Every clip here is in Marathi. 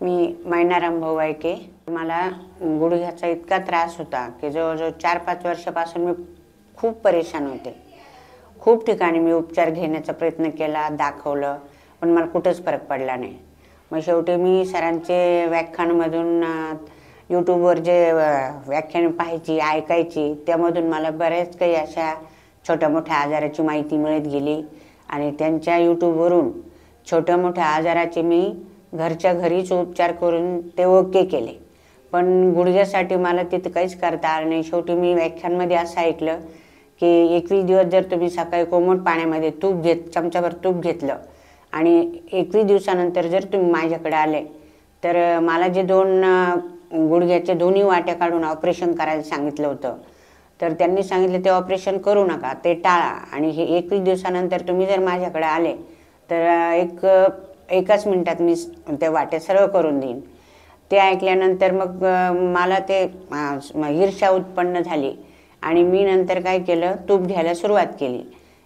मी मैनाराम भाऊ वायके। मला गुडघ्याचा इतका त्रास होता की जवळजवळ 4-5 वर्षापासून मी खूप परेशान होते। खूप ठिकाणी मी उपचार घेण्याचा प्रयत्न केला, दाखवलं, पण मला कुठंच फरक पडला नाही। मग शेवटी मी सरांचे व्याख्यानामधून यूट्यूबवर जे व्याख्यान पाहायची, ऐकायची, त्यामधून मला बरेच काही अशा छोट्या-मोठ्या आजाराची माहिती मिळत गेली आणि त्यांच्या यूट्यूबवरून छोट्या-मोठ्या आजाराचे मी घरच्या घरीच उपचार करून ते ओके केले। पण गुडघ्यासाठी मला तिथे काहीच करता आलं नाही। शेवटी मी व्याख्यानामध्ये असं ऐकलं की 21 दिवस जर तुम्ही सकाळी कोमट पाण्यामध्ये चमचाभर तूप घेतलं आणि 21 दिवसानंतर जर तुम्ही माझ्याकडे आले तर मला जे 2 गुडघ्याचे दोन्ही वाट्या काढून ऑपरेशन करायला सांगितलं होतं, तर त्यांनी सांगितलं ते ऑपरेशन करू नका, ते टाळा आणि हे 21 दिवसानंतर तुम्ही जर माझ्याकडे आले तर एकाच मिनिटात मी ते वाटे सरळ करून देईन। ते ऐकल्यानंतर मग मला ते ईर्ष्या उत्पन्न झाली आणि मी नंतर काय केलं, तूप घ्यायला सुरुवात केली।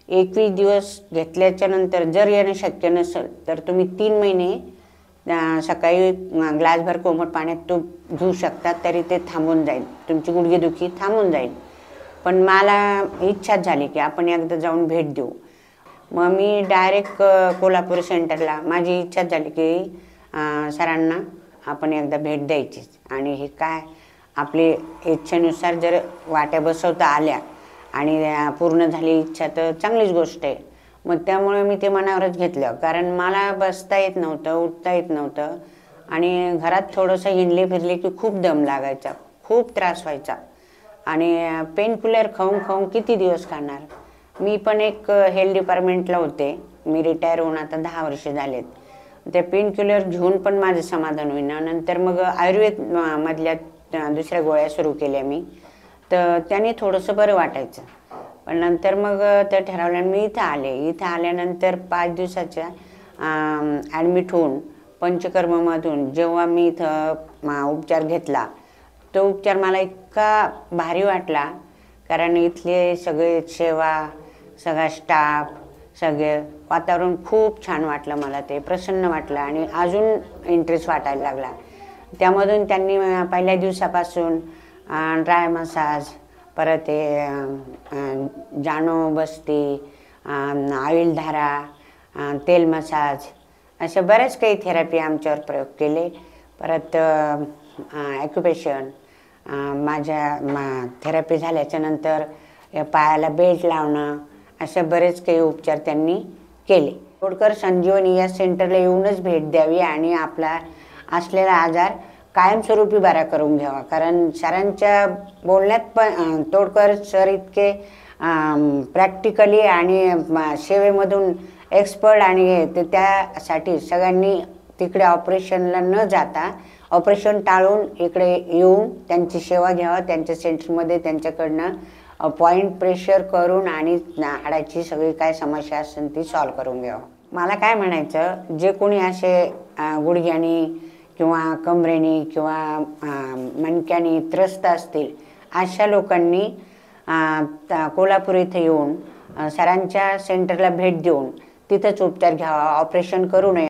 21 दिवस घेतल्याच्या नंतर जर येणं शक्य नसेल तर तुम्ही 3 महिने सकाळी ग्लासभर कोमट पाण्यात तूप घेऊ शकता, तरी ते थांबून जाईल, तुमची गुडघेदुखी थांबून जाईल। पण मला इच्छाच झाली की आपण एकदा जाऊन भेट देऊ। मग मी डायरेक्ट कोल्हापूर सेंटरला माझी इच्छा झाली की सरांना आपण एकदा भेट द्यायचीच आणि हे काय आपली इच्छेनुसार जर वाट्या बसवता आल्या आणि पूर्ण झाली इच्छा तर चांगलीच गोष्ट आहे। मग त्यामुळे मी ते मनावरच घेतलं, कारण मला बसता येत नव्हतं, उठता येत नव्हतं आणि घरात थोडंसं हिंडले फिरले की खूप दम लागायचा, खूप त्रास व्हायचा आणि पेन किलर खाऊन खाऊन किती दिवस खाणार। मी पण एक हेल्थ डिपार्टमेंटला होते, मी रिटायर होऊन आता 10 वर्ष झालेत। ते पेन किलर घेऊन पण माझं समाधान होईना। नंतर मग आयुर्वेद मधल्या दुसऱ्या गोळ्या सुरू केल्या मी, तर त्याने थोडंसं बरं वाटायचं। पण नंतर मग ते ठरवलं मी इथं आले। इथं आल्यानंतर 5 दिवसाच्या ॲडमिट होऊन पंचकर्ममधून जेव्हा मी इथं उपचार घेतला, तो उपचार मला इतका भारी वाटला, कारण इथले सगळे सेवा, सगळा स्टाफ, सगळे वातावरण खूप छान वाटलं मला, ते प्रसन्न वाटलं आणि अजून इंटरेस्ट वाटायला लागला। त्यामधून त्यांनी पहिल्या दिवसापासून ड्राय मसाज, परत ते जाणो बसती, ऑइल धारा, तेल मसाज, असे बरेच काही थेरपी आमच्यावर प्रयोग केले। परत ॲक्युपेशन, माझ्या थेरपी झाल्याच्या नंतर पायाला बेल्ट लावणं, असे बरेच काही उपचार त्यांनी केले। तोडकर संजीवनी या सेंटरला येऊनच भेट द्यावी आणि आपला असलेला आजार कायमस्वरूपी बरा करून घ्यावा, कारण सरांच्या बोलण्यात पण तोडकर सर इतके प्रॅक्टिकली आणि सेवेमधून एक्सपर्ट आणि त्यासाठी सगळ्यांनी तिकडे ऑपरेशनला न जाता ऑपरेशन टाळून इकडे येऊन त्यांची सेवा घ्यावा। त्यांच्या सेंटरमध्ये त्यांच्याकडनं पॉईंट प्रेशर करून आणि हाडाची सगळी काय समस्या असेल ती सॉल्व करून घ्यावं। मला काय म्हणायचं, जे कोणी असे गुडघ्यानी किंवा कमरेनी किंवा मणक्यानी त्रस्त असतील, अशा लोकांनी कोल्हापूर इथे येऊन सरांच्या सेंटरला भेट देऊन तिथंच उपचार घ्यावा, ऑपरेशन करू नये।